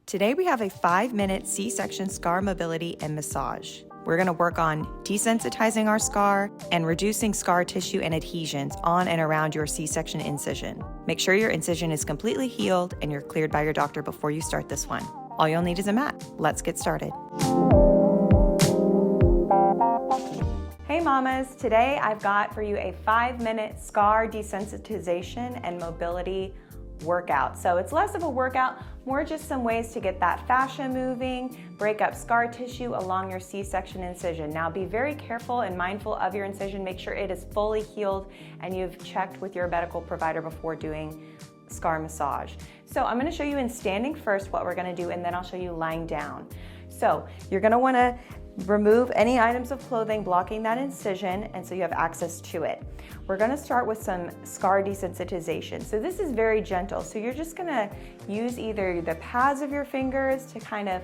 Today we have a 5-minute C-section scar mobility and massage. We're going to work on desensitizing our scar and reducing scar tissue and adhesions on and around your C-section incision. Make sure your incision is completely healed and you're cleared by your doctor before you start this one. All you'll need is a mat. Let's get started. Hey mamas, today I've got for you a 5-minute scar desensitization and mobility workout. So it's less of a workout, more just some ways to get that fascia moving, break up scar tissue along your C-section incision. Now be very careful and mindful of your incision. Make sure it is fully healed and you've checked with your medical provider before doing scar massage. So I'm going to show you in standing first what we're going to do, and then I'll show you lying down. So you're going to want to remove any items of clothing blocking that incision, and so you have access to it. We're going to start with some scar desensitization. So this is very gentle. So you're just going to use either the pads of your fingers to kind of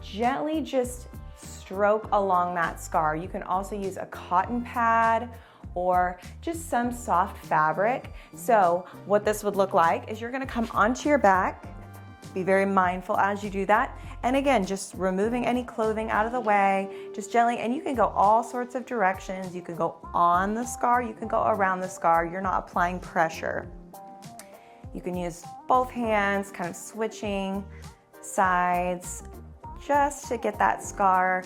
gently just stroke along that scar. You can also use a cotton pad or just some soft fabric. So what this would look like is you're going to come onto your back. Be very mindful as you do that. And again, just removing any clothing out of the way, just gently, and you can go all sorts of directions. You can go on the scar, you can go around the scar. You're not applying pressure. You can use both hands, kind of switching sides, just to get that scar.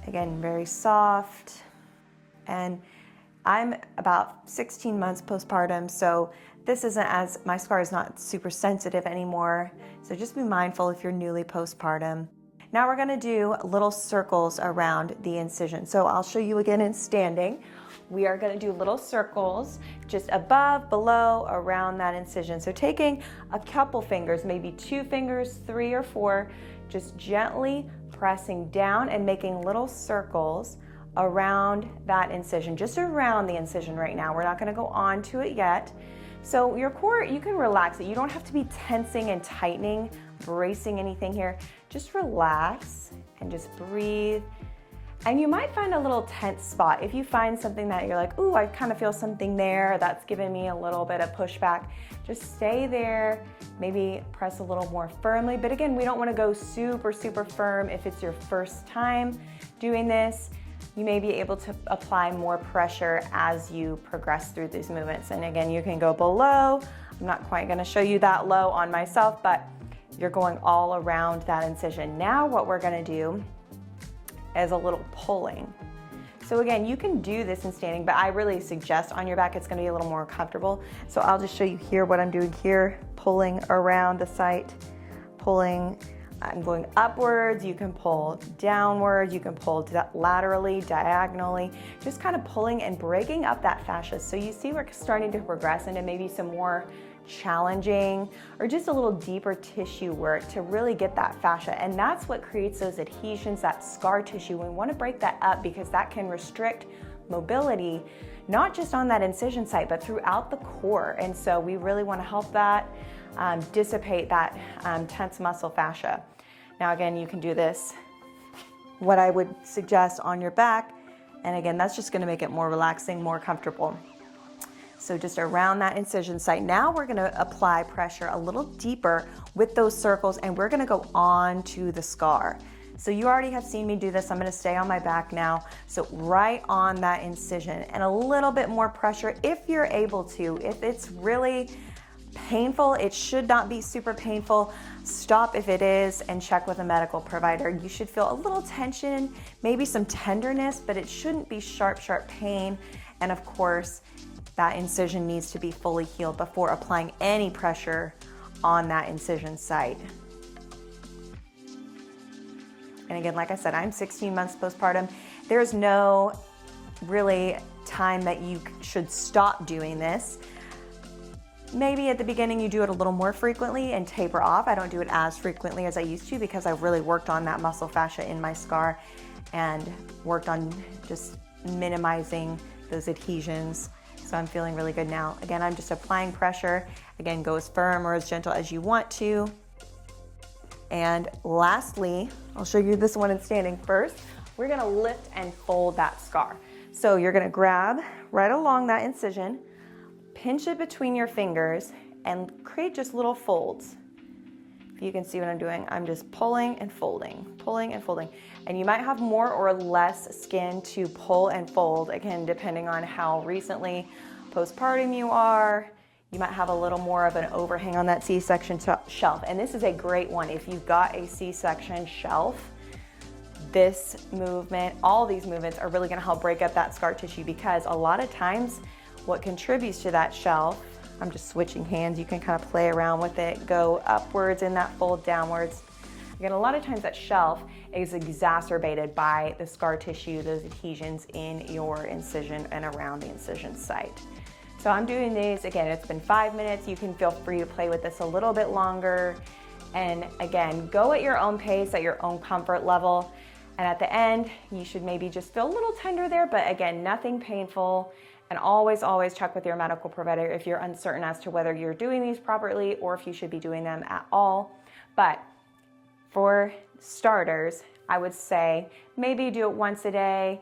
Again, very soft. And I'm about 16 months postpartum, so this isn't my scar is not super sensitive anymore. So just be mindful if you're newly postpartum. Now we're gonna do little circles around the incision. So I'll show you again in standing. We are gonna do little circles just above, below, around that incision. So taking a couple fingers, maybe 2 fingers, 3 or 4, just gently pressing down and making little circles around that incision, just around the incision right now. We're not gonna go on to it yet. So your core, you can relax it. You don't have to be tensing and tightening, bracing anything here. Just relax and just breathe. And you might find a little tense spot. If you find something that you're like, ooh, I kind of feel something there, that's giving me a little bit of pushback, just stay there, maybe press a little more firmly. But again, we don't want to go super, super firm if it's your first time doing this. You may be able to apply more pressure as you progress through these movements. And again, you can go below. I'm not quite going to show you that low on myself, but you're going all around that incision. Now what we're going to do is a little pulling. So again, you can do this in standing, but I really suggest on your back it's going to be a little more comfortable. So I'll just show you here what I'm doing here, pulling around the site, pulling. I'm going upwards, you can pull downwards, you can pull laterally, diagonally, just kind of pulling and breaking up that fascia. So you see we're starting to progress into maybe some more challenging or just a little deeper tissue work to really get that fascia. And that's what creates those adhesions, that scar tissue. We want to break that up because that can restrict mobility, not just on that incision site, but throughout the core. And so we really want to help that dissipate that tense muscle fascia. Now again, you can do this, what I would suggest on your back, and again, that's just going to make it more relaxing, more comfortable. So just around that incision site. Now we're going to apply pressure a little deeper with those circles, and we're going to go on to the scar. So you already have seen me do this. I'm going to stay on my back now. So right on that incision, and a little bit more pressure if you're able to. If it's really painful, it should not be super painful. Stop if it is and check with a medical provider. You should feel a little tension, maybe some tenderness, but it shouldn't be sharp, sharp pain. And of course, that incision needs to be fully healed before applying any pressure on that incision site. And again, like I said, I'm 16 months postpartum. There's no really time that you should stop doing this. Maybe at the beginning you do it a little more frequently and taper off. I don't do it as frequently as I used to because I really worked on that muscle fascia in my scar and worked on just minimizing those adhesions. So I'm feeling really good now. Again, I'm just applying pressure. Again, go as firm or as gentle as you want to. And lastly, I'll show you this one in standing first. We're gonna lift and fold that scar. So you're gonna grab right along that incision, pinch it between your fingers, and create just little folds. If you can see what I'm doing, I'm just pulling and folding, pulling and folding. And you might have more or less skin to pull and fold, again, depending on how recently postpartum you are. You might have a little more of an overhang on that C-section shelf. And this is a great one. If you've got a C-section shelf, this movement, all these movements are really gonna help break up that scar tissue, because a lot of times what contributes to that shelf, I'm just switching hands, you can kind of play around with it, go upwards in that fold, downwards. Again, a lot of times that shelf is exacerbated by the scar tissue, those adhesions in your incision and around the incision site. So I'm doing these, again, it's been 5 minutes. You can feel free to play with this a little bit longer. And again, go at your own pace, at your own comfort level. And at the end, you should maybe just feel a little tender there, but again, nothing painful. And always, always check with your medical provider if you're uncertain as to whether you're doing these properly or if you should be doing them at all. But for starters, I would say maybe do it once a day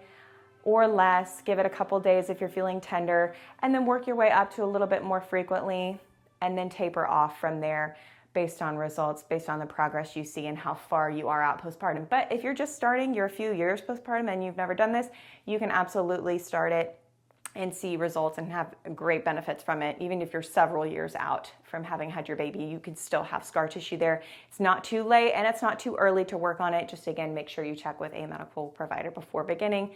or less. Give it a couple days if you're feeling tender, and then work your way up to a little bit more frequently, and then taper off from there based on results, based on the progress you see and how far you are out postpartum. But if you're just starting, you're a few years postpartum and you've never done this, you can absolutely start it and see results and have great benefits from it. Even if you're several years out from having had your baby, you can still have scar tissue there. It's not too late and it's not too early to work on it. Just again, make sure you check with a medical provider before beginning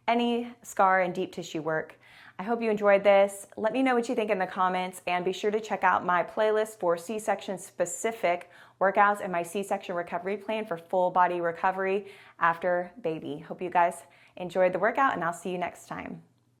any scar and deep tissue work. I hope you enjoyed this. Let me know what you think in the comments, and be sure to check out my playlist for C-section specific workouts and my C-section recovery plan for full body recovery after baby. Hope you guys enjoyed the workout, and I'll see you next time.